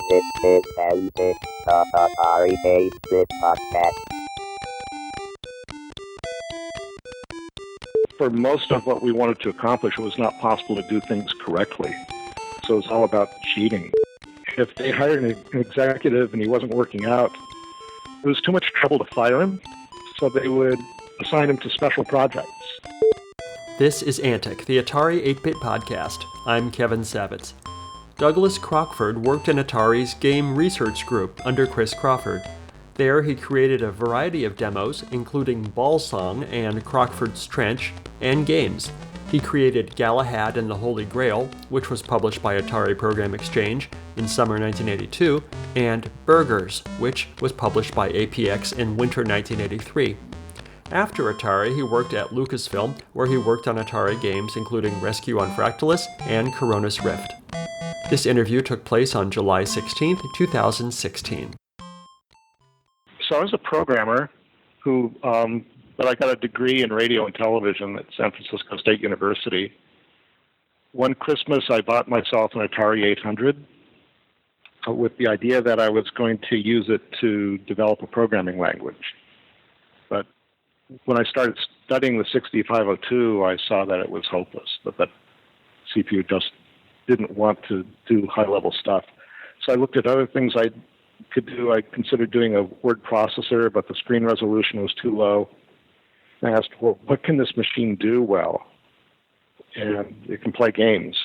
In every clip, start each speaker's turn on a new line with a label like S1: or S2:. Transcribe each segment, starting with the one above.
S1: This is the Atari Game Research Podcast.
S2: For most of what we wanted to accomplish, it was not possible to do things correctly. So it was all about cheating. If they hired an executive and he wasn't working out, it was too much trouble to fire him, so they would assign him to special projects.
S3: This is Antic, the Atari 8-Bit Podcast. I'm Kevin Savitz. Douglas Crockford worked in Atari's Game Research Group under Chris Crawford. There, he created a variety of demos, including Ballsong and Crockford's Trench, and games. He created Galahad and the Holy Grail, which was published by Atari Program Exchange in summer 1982, and Burgers, which was published by APX in winter 1983. After Atari, he worked at LucasFilm, where he worked on Atari games including Rescue on Fractalus and Koronis Rift. This interview took place on July 16, 2016.
S2: So I was a programmer but I got a degree in radio and television at San Francisco State University. One Christmas, I bought myself an Atari 800 with the idea that I was going to use it to develop a programming language. But when I started studying the 6502, I saw that it was hopeless, that CPU just didn't want to do high-level stuff. So I looked at other things I could do. I considered doing a word processor, but the screen resolution was too low. I asked, well, what can this machine do well? And it can play games.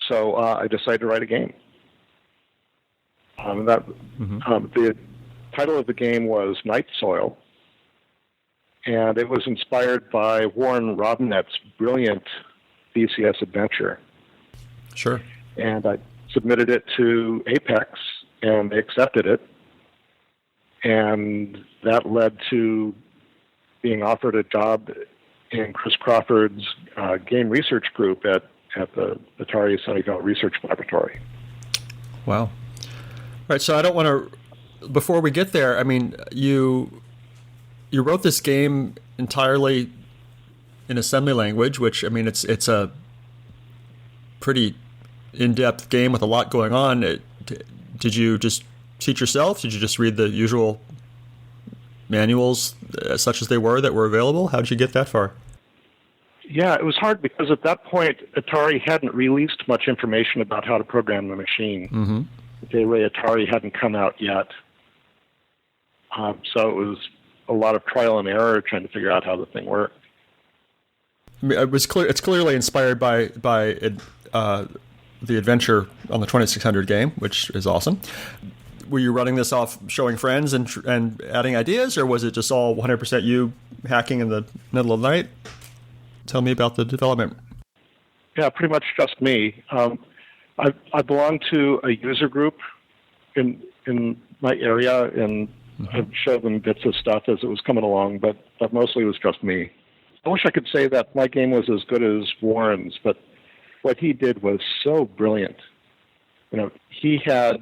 S2: So I decided to write a game. The title of the game was Night Soil, and it was inspired by Warren Robinette's brilliant VCS adventure.
S3: Sure.
S2: And I submitted it to Apex, and they accepted it. And that led to being offered a job in Chris Crawford's Game Research Group at the Atari Sunnyvale Research Laboratory.
S3: Wow. All right, so I don't want to, before we get there, I mean, you wrote this game entirely in assembly language, which, I mean, it's a pretty in-depth game with a lot going on. Did you just teach yourself? Did you just read the usual manuals, such as they were, that were available? How did you get that far?
S2: Yeah, it was hard because at that point, Atari hadn't released much information about how to program the machine.
S3: Mm-hmm.
S2: The Gateway Atari hadn't come out yet. So it was a lot of trial and error trying to figure out how the thing worked.
S3: I mean, it's clearly inspired by the adventure on the 2600 game, which is awesome. Were you running this off showing friends and adding ideas, or was it just all 100% you hacking in the middle of the night? Tell me about the development.
S2: Yeah, pretty much just me. I belong to a user group in my area, and I've showed them bits of stuff as it was coming along, but mostly it was just me. I wish I could say that my game was as good as Warren's, but what he did was so brilliant. You know, he had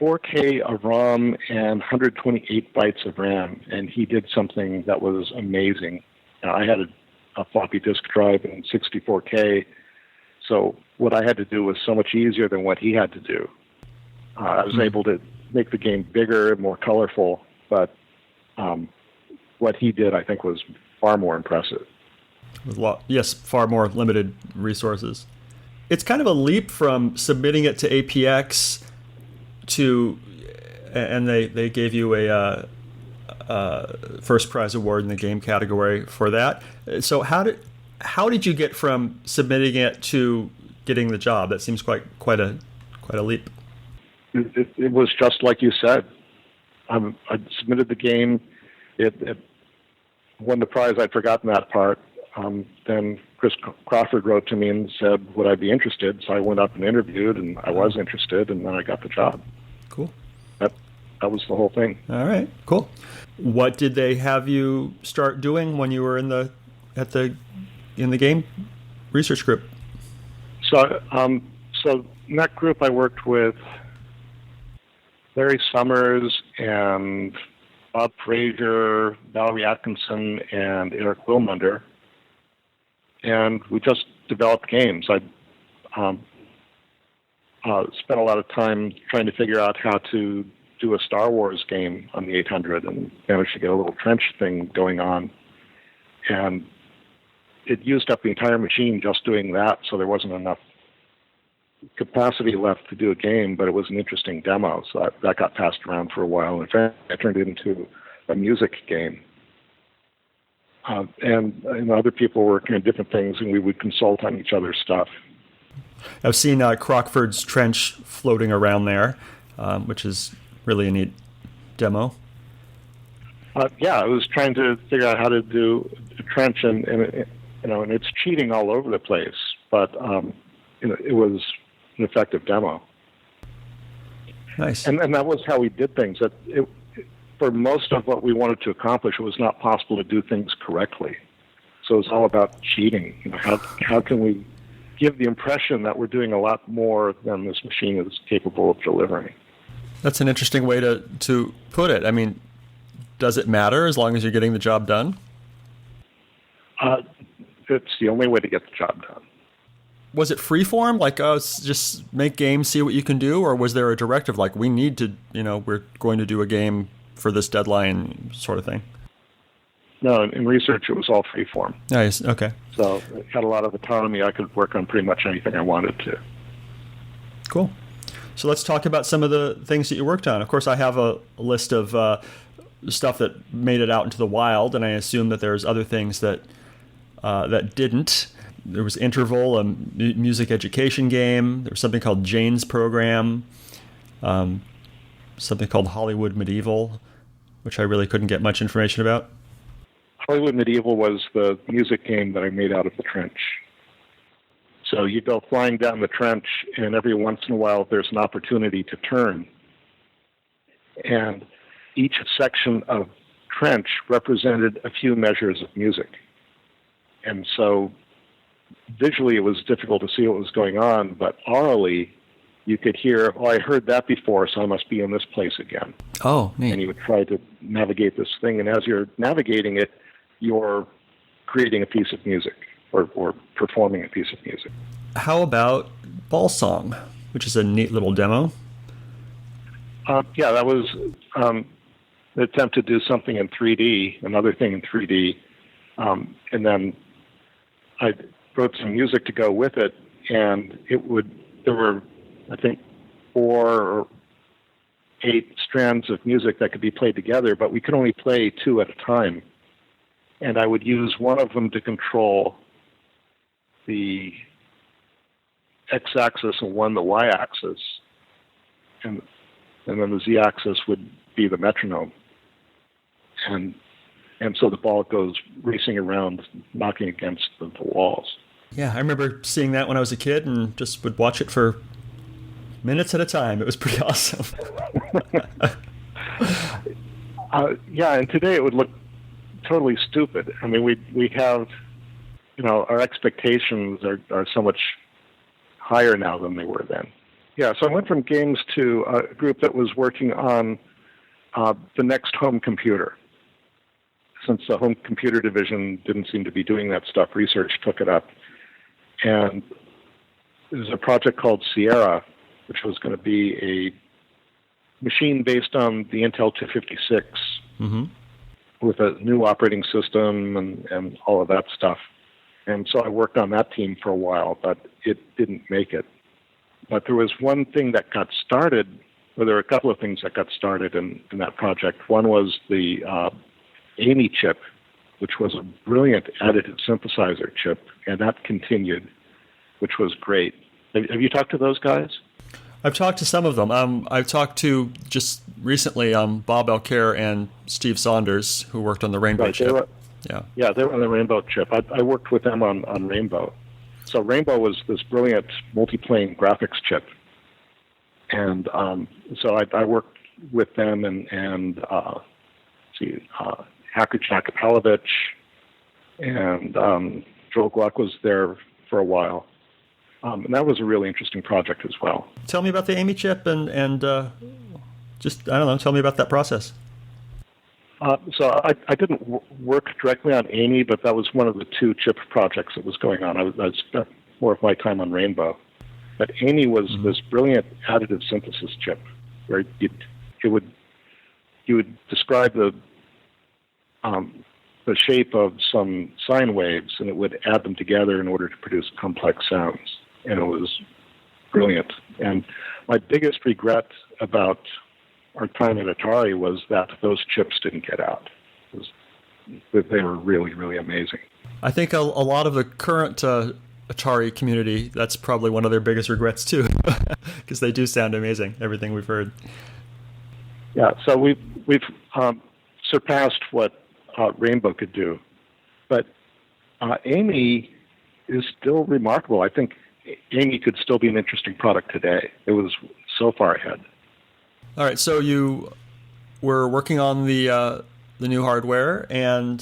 S2: 4K of ROM and 128 bytes of RAM, and he did something that was amazing. I had a floppy disk drive in 64K, so what I had to do was so much easier than what he had to do. I was able to make the game bigger, more colorful, but what he did, I think, was far more impressive.
S3: Yes, far more limited resources. It's kind of a leap from submitting it to APX and they gave you a first prize award in the game category for that. So how did you get from submitting it to getting the job? That seems quite a leap.
S2: It was just like you said. I submitted the game. It won the prize. I'd forgotten that part. Then Chris Crawford wrote to me and said, would I be interested? So I went up and interviewed, and I was interested, and then I got the job.
S3: Cool.
S2: That was the whole thing.
S3: All right, cool. What did they have you start doing when you were in the Game Research Group?
S2: So in that group I worked with Larry Summers and Bob Frazier, Valerie Atkinson, and Eric Wilmunder. And we just developed games. spent a lot of time trying to figure out how to do a Star Wars game on the 800 and managed to get a little trench thing going on. And it used up the entire machine just doing that, so there wasn't enough capacity left to do a game, but it was an interesting demo, so that got passed around for a while. In fact, I turned it into a music game. And other people were working on different things, and we would consult on each other's stuff.
S3: I've seen Crockford's Trench floating around there, which is really a neat demo.
S2: I was trying to figure out how to do a trench, and it's cheating all over the place, but it was an effective demo.
S3: Nice.
S2: And that was how we did things. For most of what we wanted to accomplish, it was not possible to do things correctly. So it was all about cheating. How can we give the impression that we're doing a lot more than this machine is capable of delivering?
S3: That's an interesting way to put it. I mean, does it matter as long as you're getting the job done?
S2: It's the only way to get the job done.
S3: Was it freeform, like just make games, see what you can do, or was there a directive like we need to, we're going to do a game for this deadline sort of thing?
S2: No, in research it was all freeform.
S3: Nice, okay.
S2: So it had a lot of autonomy. I could work on pretty much anything I wanted to.
S3: Cool. So let's talk about some of the things that you worked on. Of course, I have a list of stuff that made it out into the wild, and I assume that there's other things that didn't. There was Interval, a music education game. There was something called Jane's Program, something called Hollywood Medieval, which I really couldn't get much information about.
S2: Hollywood Medieval was the music game that I made out of the trench. So you go flying down the trench, and every once in a while there's an opportunity to turn. And each section of trench represented a few measures of music. And so visually it was difficult to see what was going on, but orally you could hear, I heard that before, so I must be in this place again.
S3: Oh, neat.
S2: And you would try to navigate this thing, and as you're navigating it, you're creating a piece of music or performing a piece of music.
S3: How about Ballsong, which is a neat little demo?
S2: That was an attempt to do something in 3D, another thing in 3D, and then I wrote some music to go with it, and there were, I think, 4 or 8 strands of music that could be played together, but we could only play 2 at a time. And I would use one of them to control the x-axis and one the y-axis, and then the z-axis would be the metronome. And so the ball goes racing around, knocking against the walls.
S3: Yeah, I remember seeing that when I was a kid and just would watch it for minutes at a time. It was pretty awesome.
S2: And today it would look totally stupid. I mean, we have, our expectations are so much higher now than they were then. Yeah, so I went from games to a group that was working on the next home computer. Since the home computer division didn't seem to be doing that stuff, research took it up. And there's a project called Sierra, which was going to be a machine based on the Intel 256 with a new operating system and all of that stuff. And so I worked on that team for a while, but it didn't make it. But there was one thing that got started, or there were a couple of things that got started in that project. One was the Amy chip, which was a brilliant additive synthesizer chip, and that continued, which was great. Have you talked to those guys?
S3: I've talked to some of them. I've talked to, just recently, Bob Elcaire and Steve Saunders, who worked on the Rainbow chip.
S2: They were on the Rainbow chip. I worked with them on Rainbow. So Rainbow was this brilliant multi-plane graphics chip. And so I worked with them and Hacker Jack Palovich, and Joel Gluck was there for a while. And that was a really interesting project as well.
S3: Tell me about the Amy chip and just, I don't know, tell me about that process.
S2: So I didn't work directly on Amy, but that was one of the 2 chip projects that was going on. I spent more of my time on Rainbow. But Amy was this brilliant additive synthesis chip, where you would describe the shape of some sine waves, and it would add them together in order to produce complex sounds. And it was brilliant. And my biggest regret about our time at Atari was that those chips didn't get out. They were really, really amazing.
S3: I think a lot of the current Atari community, that's probably one of their biggest regrets too, because they do sound amazing, everything we've heard.
S2: Yeah, so we've surpassed what Rainbow could do. But Amy is still remarkable. I think Amy could still be an interesting product today. It was so far ahead.
S3: All right, so you were working on the new hardware, and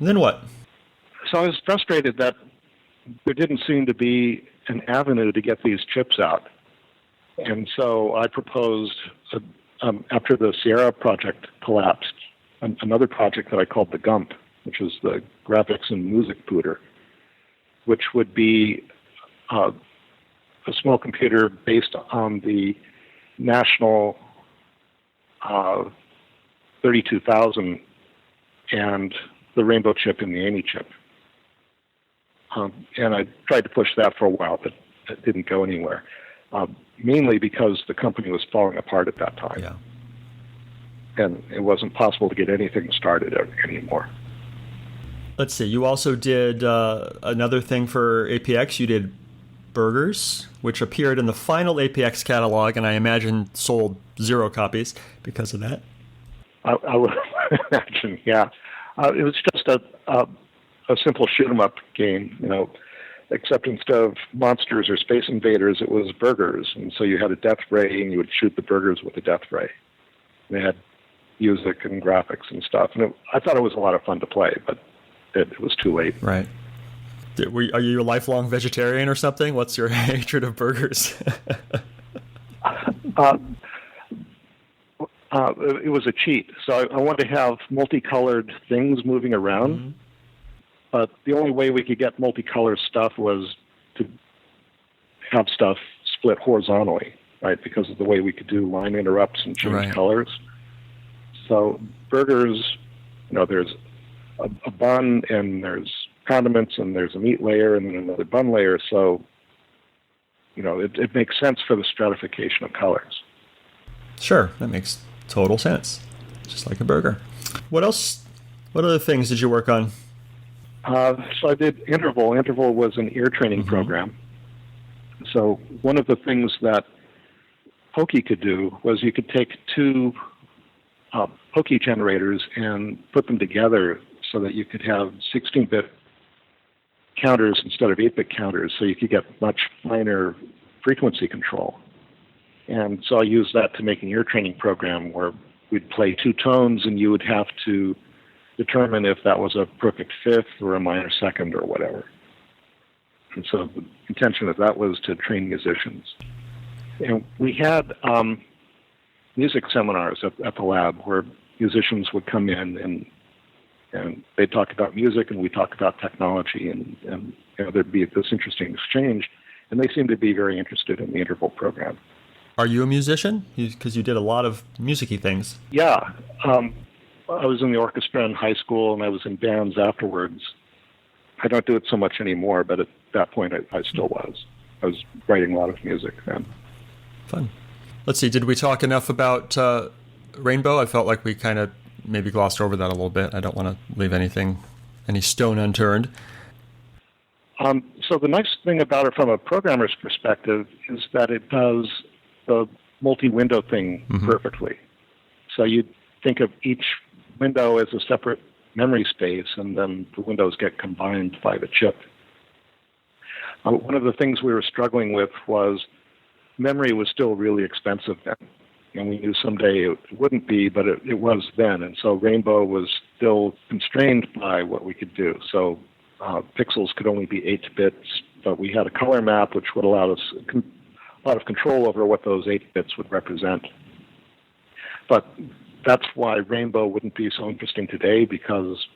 S3: then what?
S2: So I was frustrated that there didn't seem to be an avenue to get these chips out. And so I proposed, after the Sierra project collapsed, another project that I called the GUMP, which was the Graphics and Music Pooter, which would be a small computer based on the national 32,000 and the Rainbow chip and the Amy chip. And I tried to push that for a while, but it didn't go anywhere, mainly because the company was falling apart at that time.
S3: Yeah.
S2: And it wasn't possible to get anything started anymore.
S3: Let's see, you also did another thing for APX. You did Burgers, which appeared in the final APX catalog, and I imagine sold 0 copies because of that.
S2: I would imagine, yeah. It was just a simple shoot-'em-up game, except instead of monsters or space invaders, it was burgers. And so you had a death ray, and you would shoot the burgers with a death ray. They had music and graphics and stuff. And I thought it was a lot of fun to play, but it was too late.
S3: Right. Are you a lifelong vegetarian or something? What's your hatred of burgers?
S2: It was a cheat. So I wanted to have multicolored things moving around. Mm-hmm. But the only way we could get multicolored stuff was to have stuff split horizontally, right? Because of the way we could do line interrupts and change colors. So burgers, there's a bun, and there's condiments, and there's a meat layer, and then another bun layer. So, it makes sense for the stratification of colors.
S3: Sure, that makes total sense. Just like a burger. What else? What other things did you work on?
S2: So I did Interval. Interval was an ear training program. So one of the things that Pokey could do was you could take 2 Pokey generators and put them together so that you could have 16-bit counters instead of 8-bit counters, so you could get much finer frequency control. And so I used that to make an ear training program where we'd play 2 tones, and you would have to determine if that was a perfect fifth or a minor second or whatever. And so the intention of that was to train musicians. And we had music seminars at the lab where musicians would come in and they'd talk about music, and we'd talk about technology, and there'd be this interesting exchange. And they seemed to be very interested in the Interval program.
S3: Are you a musician? Because you did a lot of music-y things.
S2: Yeah. I was in the orchestra in high school, and I was in bands afterwards. I don't do it so much anymore, but at that point I still was. I was writing a lot of music then.
S3: Fun. Let's see, did we talk enough about Rainbow? I felt like we kind of maybe glossed over that a little bit. I don't want to leave any stone unturned.
S2: So the nice thing about it from a programmer's perspective is that it does the multi-window thing perfectly. So you think of each window as a separate memory space, and then the windows get combined by the chip. One of the things we were struggling with was memory was still really expensive then. And we knew someday it wouldn't be, but it was then. And so Rainbow was still constrained by what we could do. So pixels could only be 8 bits, but we had a color map which would allow us a lot of control over what those 8 bits would represent. But that's why Rainbow wouldn't be so interesting today, because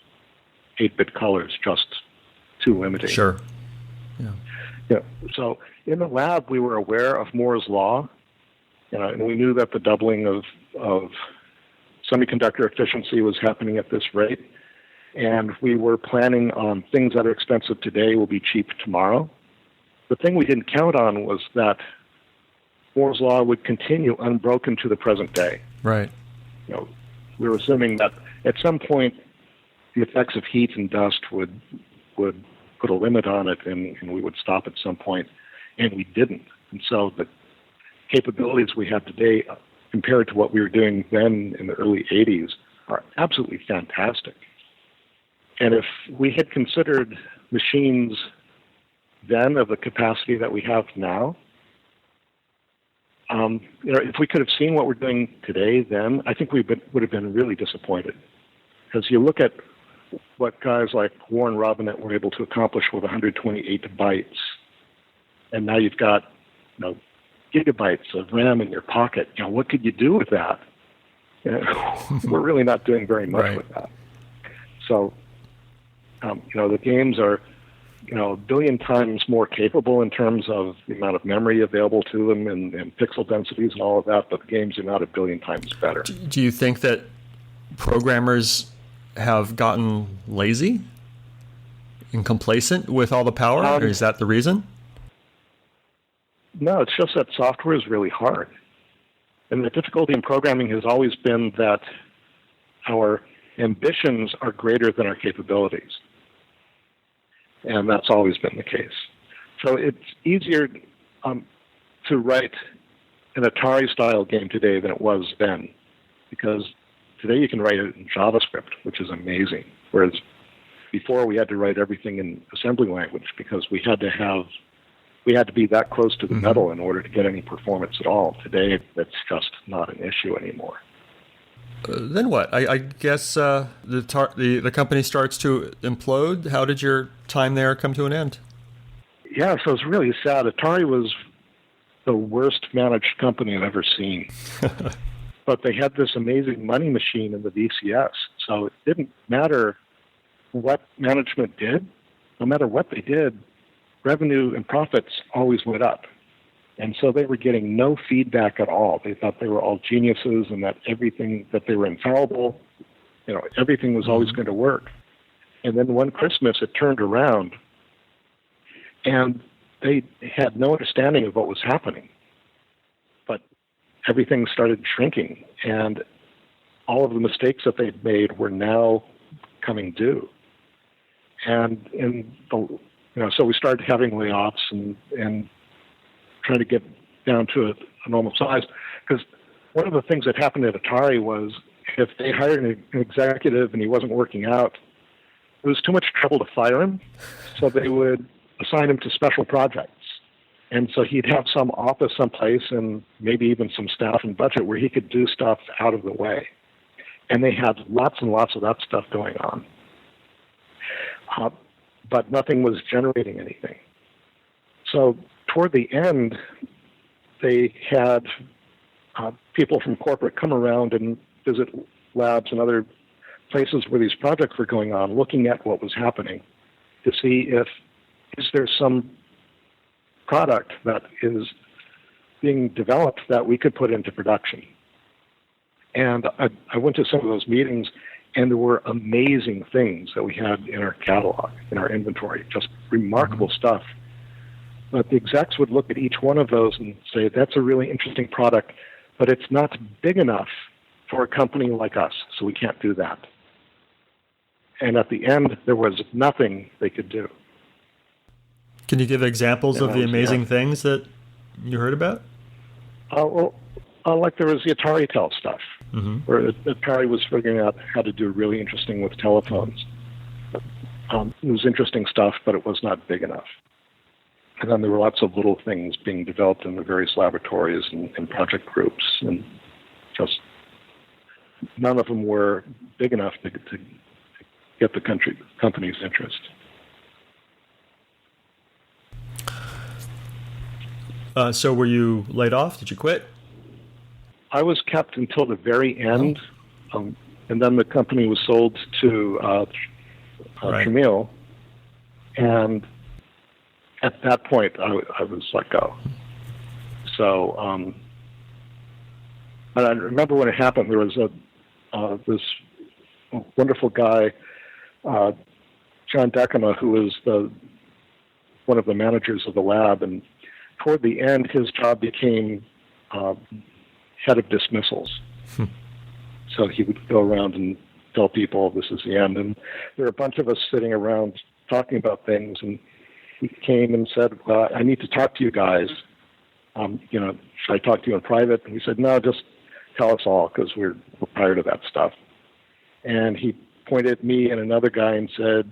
S2: 8-bit color is just too limiting.
S3: Sure. Yeah.
S2: Yeah. So in the lab, we were aware of Moore's law, and we knew that the doubling of semiconductor efficiency was happening at this rate. And we were planning on things that are expensive today will be cheap tomorrow. The thing we didn't count on was that Moore's law would continue unbroken to the present day.
S3: Right.
S2: We were assuming that at some point the effects of heat and dust would put a limit on it, and we would stop at some point, and we didn't. And so the capabilities we have today compared to what we were doing then in the early 80s are absolutely fantastic. And if we had considered machines then of the capacity that we have now, if we could have seen what we're doing today then, I think we would have been really disappointed. Because you look at what guys like Warren Robinett were able to accomplish with 128 bytes, and now you've got gigabytes of RAM in your pocket. What could you do with that? We're really not doing very much with that. So, the games are, a billion times more capable in terms of the amount of memory available to them and pixel densities and all of that, but the games are not a billion times better.
S3: Do you think that programmers have gotten lazy and complacent with all the power, or is that the reason?
S2: No, it's just that software is really hard. And the difficulty in programming has always been that our ambitions are greater than our capabilities. And that's always been the case. So it's easier to write an Atari-style game today than it was then, because today you can write it in JavaScript, which is amazing, whereas before we had to write everything in assembly language because we had to be that close to the metal in order to get any performance at all. Today, that's just not an issue anymore.
S3: Then what? I guess the company starts to implode. How did your time there come to an end?
S2: Yeah, so it's really sad. Atari was the worst managed company I've ever seen. But they had this amazing money machine in the VCS. So it didn't matter what management did. No matter what they did, revenue and profits always went up. And so they were getting no feedback at all. They thought they were all geniuses and that everything, that they were infallible, everything was always going to work. And then one Christmas it turned around and they had no understanding of what was happening. But everything started shrinking and all of the mistakes that they'd made were now coming due. And so we started having layoffs and trying to get down to a normal size. Because one of the things that happened at Atari was if they hired an executive and he wasn't working out, it was too much trouble to fire him, so they would assign him to special projects. And so he'd have some office someplace and maybe even some staff and budget where he could do stuff out of the way. And they had lots and lots of that stuff going on. But nothing was generating anything. So toward the end, they had people from corporate come around and visit labs and other places where these projects were going on, looking at what was happening to see is there some product that is being developed that we could put into production. And I went to some of those meetings, and there were amazing things that we had in our catalog, in our inventory, just remarkable stuff. But the execs would look at each one of those and say, that's a really interesting product, but it's not big enough for a company like us, so we can't do that. And at the end, there was nothing they could do.
S3: Can you give examples of the amazing things that you heard about?
S2: Like there was the Atari Tel stuff, where Atari was figuring out how to do really interesting with telephones. It was interesting stuff, but it was not big enough. And then there were lots of little things being developed in the various laboratories and project groups, and just none of them were big enough to get the company's interest.
S3: So were you laid off? Did you quit?
S2: I was kept until the very end, and then the company was sold to Tramiel, and at that point, I was let go. So, and I remember when it happened, there was this wonderful guy, John Decima, who was one of the managers of the lab, and toward the end, his job became head of dismissals. So he would go around and tell people this is the end. And there were a bunch of us sitting around talking about things, and he came and said, well, I need to talk to you guys. Should I talk to you in private? And we said, no, just tell us all, because we're tired of that stuff. And he pointed at me and another guy and said,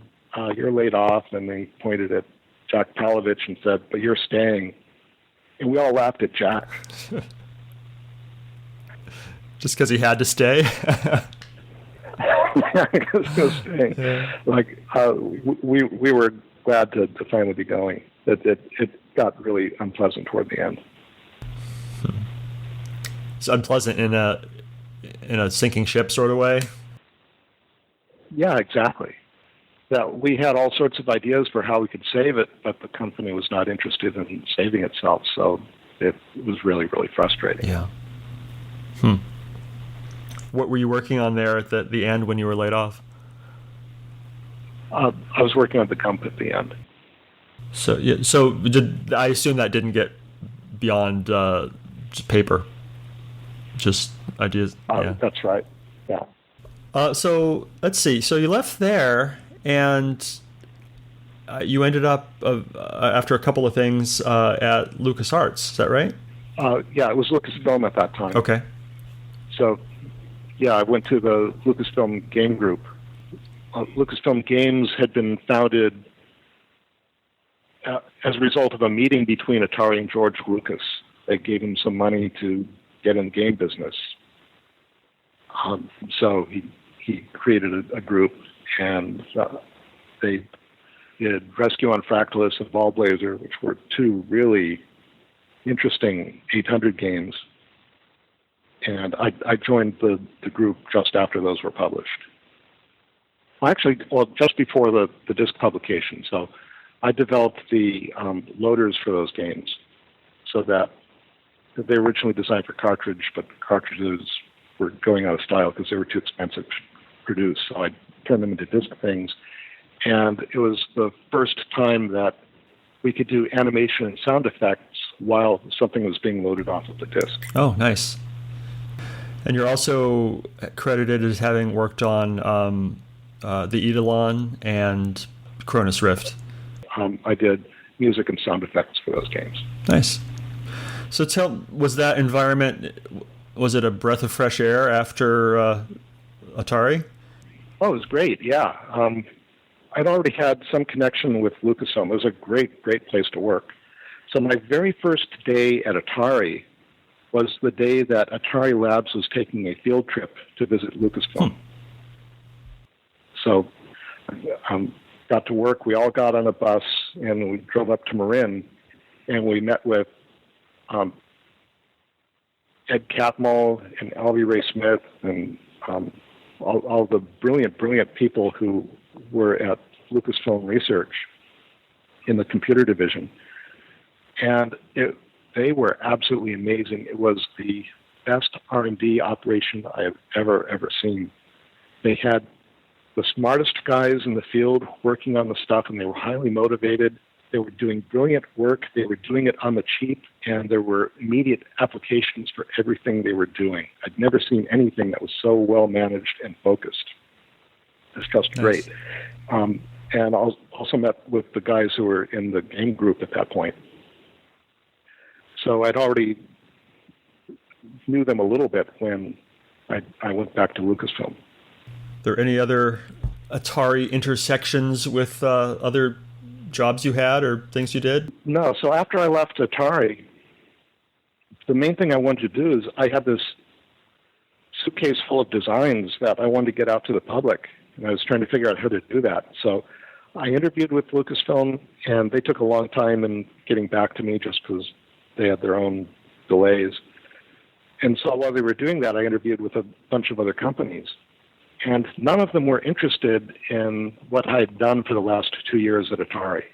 S2: you're laid off. And then he pointed at Jack Palovich and said, but you're staying. And we all laughed at Jack.
S3: Just because he had to stay?
S2: Yeah, because he was staying. Yeah. We were glad to finally be going. It got really unpleasant toward the end.
S3: It's unpleasant in a sinking ship sort of way?
S2: Yeah, exactly. That we had all sorts of ideas for how we could save it, but the company was not interested in saving itself, so it was really, really frustrating.
S3: Yeah. What were you working on there at the end when you were laid off?
S2: I was working on the Gump at the end.
S3: So I assume that didn't get beyond just paper, just ideas. Yeah.
S2: That's right. Yeah.
S3: So let's see. So you left there, and you ended up after a couple of things at LucasArts. Is that right?
S2: Yeah, it was LucasFilm at that time.
S3: Okay.
S2: So, yeah, I went to the LucasFilm Game Group. LucasFilm Games had been founded as a result of a meeting between Atari and George Lucas. They gave him some money to get in the game business. So he created a group, and they did Rescue on Fractalus and Ballblazer, which were two really interesting 800 games. And I joined the group just after those were published. Just before the disc publication. So I developed the loaders for those games, so that they were originally designed for cartridge, but the cartridges were going out of style because they were too expensive to produce. So I turned them into disc things. And it was the first time that we could do animation and sound effects while something was being loaded off of the disc.
S3: Oh, nice. And you're also credited as having worked on the Eidolon and Koronis Rift.
S2: I did music and sound effects for those games.
S3: Nice. So was that environment, was it a breath of fresh air after Atari?
S2: Oh, it was great, yeah. I'd already had some connection with LucasFilm. It was a great, great place to work. So my very first day at Atari was the day that Atari Labs was taking a field trip to visit LucasFilm. So got to work. We all got on a bus, and we drove up to Marin, and we met with Ed Catmull and Alvy Ray Smith and all the brilliant, brilliant people who were at LucasFilm Research in the computer division. And they were absolutely amazing. It was the best R&D operation I have ever seen. They had the smartest guys in the field working on the stuff, and they were highly motivated. They were doing brilliant work. They were doing it on the cheap, and there were immediate applications for everything they were doing. I'd never seen anything that was so well managed and focused. It's just great. And I also met with the guys who were in the game group at that point. So I'd already knew them a little bit when I went back to LucasFilm.
S3: Are there any other Atari intersections with other jobs you had or things you did?
S2: No. So after I left Atari, the main thing I wanted to do is I had this suitcase full of designs that I wanted to get out to the public, and I was trying to figure out how to do that. So I interviewed with Lucasfilm, and they took a long time in getting back to me just because they had their own delays. And so while they were doing that, I interviewed with a bunch of other companies. And none of them were interested in what I had done for the last 2 years at Atari.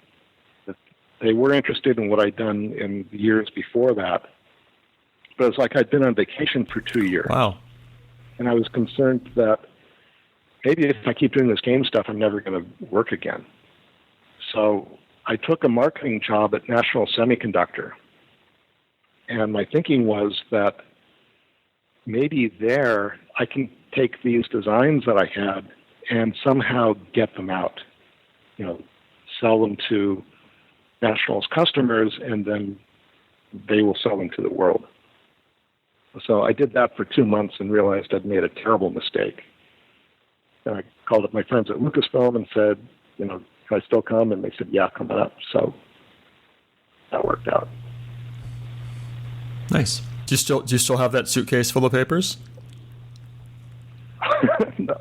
S2: they were interested in what I'd done in the years before that. But it's like I'd been on vacation for 2 years.
S3: Wow.
S2: And I was concerned that maybe if I keep doing this game stuff, I'm never going to work again. So I took a marketing job at National Semiconductor. And my thinking was that maybe there I can take these designs that I had and somehow get them out, sell them to National's customers, and then they will sell them to the world. So I did that for 2 months and realized I'd made a terrible mistake. And I called up my friends at LucasFilm and said, can I still come? And they said, yeah, come on up. So that worked out.
S3: Nice. Do you still have that suitcase full of papers?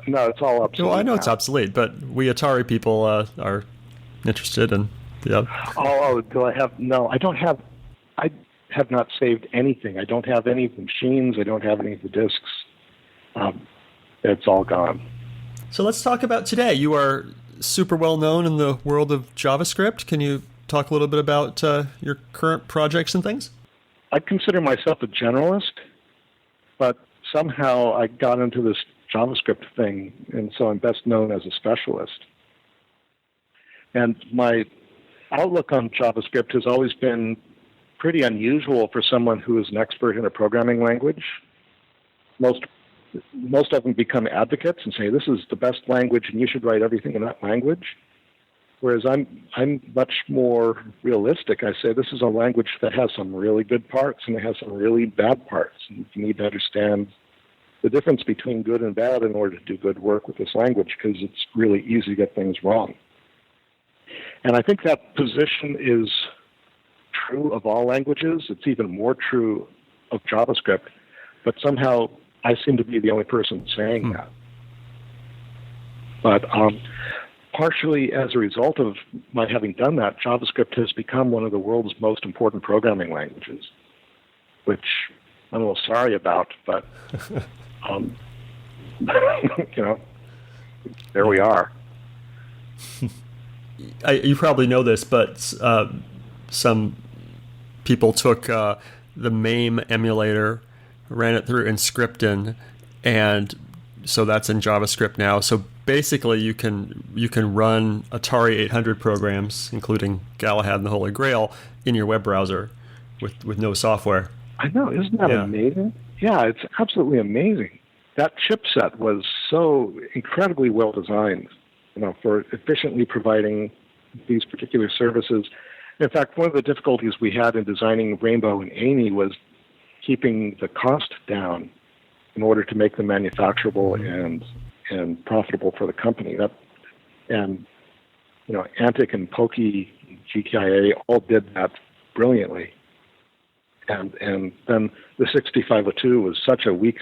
S2: No, it's all obsolete.
S3: Well, I know it's obsolete, but we Atari people are interested in. Yeah.
S2: Oh, do I have? No, I don't have. I have not saved anything. I don't have any of the machines. I don't have any of the discs. It's all gone.
S3: So let's talk about today. You are super well known in the world of JavaScript. Can you talk a little bit about your current projects and things?
S2: I consider myself a generalist, but somehow I got into this JavaScript thing, and so I'm best known as a specialist. And my outlook on JavaScript has always been pretty unusual for someone who is an expert in a programming language. Most of them become advocates and say, this is the best language and you should write everything in that language. Whereas I'm much more realistic. I say this is a language that has some really good parts and it has some really bad parts. And you need to understand the difference between good and bad in order to do good work with this language, because it's really easy to get things wrong. And I think that position is true of all languages. It's even more true of JavaScript. But somehow I seem to be the only person saying that. But partially as a result of my having done that, JavaScript has become one of the world's most important programming languages, which I'm a little sorry about, but, there we are.
S3: You probably know this, but some people took the MAME emulator, ran it through in Scriptin, and so that's in JavaScript now. So basically, you can run Atari 800 programs, including Galahad and the Holy Grail, in your web browser with no software.
S2: I know, isn't that amazing? Yeah, it's absolutely amazing. That chipset was so incredibly well designed, for efficiently providing these particular services. In fact, one of the difficulties we had in designing Rainbow and Amy was keeping the cost down in order to make them manufacturable and profitable for the company. Antic and Pokey, GKIA all did that brilliantly. And then the 6502 was such a weak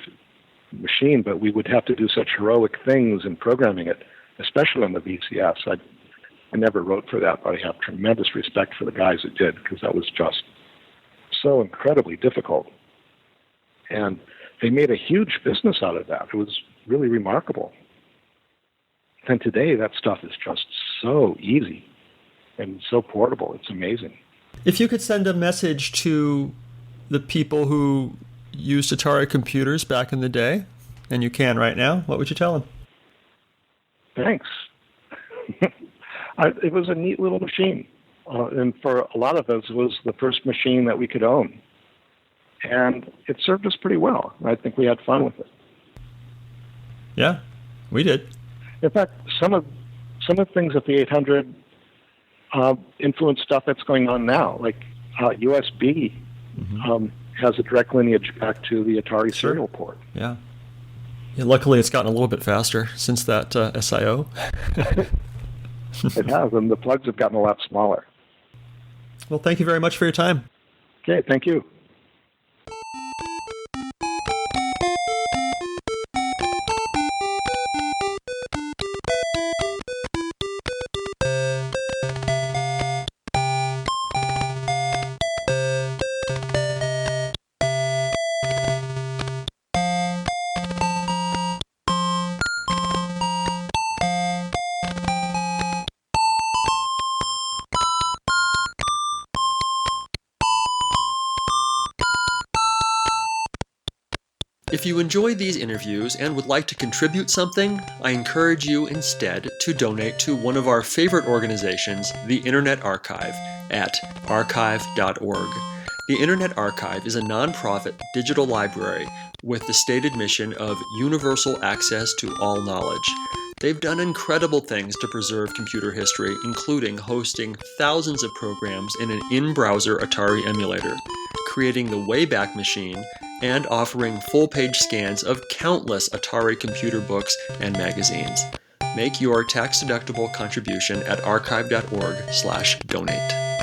S2: machine, but we would have to do such heroic things in programming it, especially on the VCS. I never wrote for that, but I have tremendous respect for the guys that did, because that was just so incredibly difficult. And they made a huge business out of that. It was really remarkable. And today, that stuff is just so easy and so portable. It's amazing.
S3: If you could send a message to the people who used Atari computers back in the day, and you can right now, what would you tell them?
S2: Thanks. It was a neat little machine. And for a lot of us, it was the first machine that we could own. And it served us pretty well. I think we had fun with it.
S3: Yeah, we did.
S2: In fact, some of the things at the 800 influence stuff that's going on now, like USB has a direct lineage back to the Atari serial port.
S3: Yeah. Luckily, it's gotten a little bit faster since that SIO.
S2: It has, and the plugs have gotten a lot smaller.
S3: Well, thank you very much for your time.
S2: Okay, thank you.
S3: If you enjoyed these interviews and would like to contribute something, I encourage you instead to donate to one of our favorite organizations, the Internet Archive, at archive.org. The Internet Archive is a nonprofit digital library with the stated mission of universal access to all knowledge. They've done incredible things to preserve computer history, including hosting thousands of programs in an in-browser Atari emulator, creating the Wayback Machine, and offering full-page scans of countless Atari computer books and magazines. Make your tax-deductible contribution at archive.org/donate.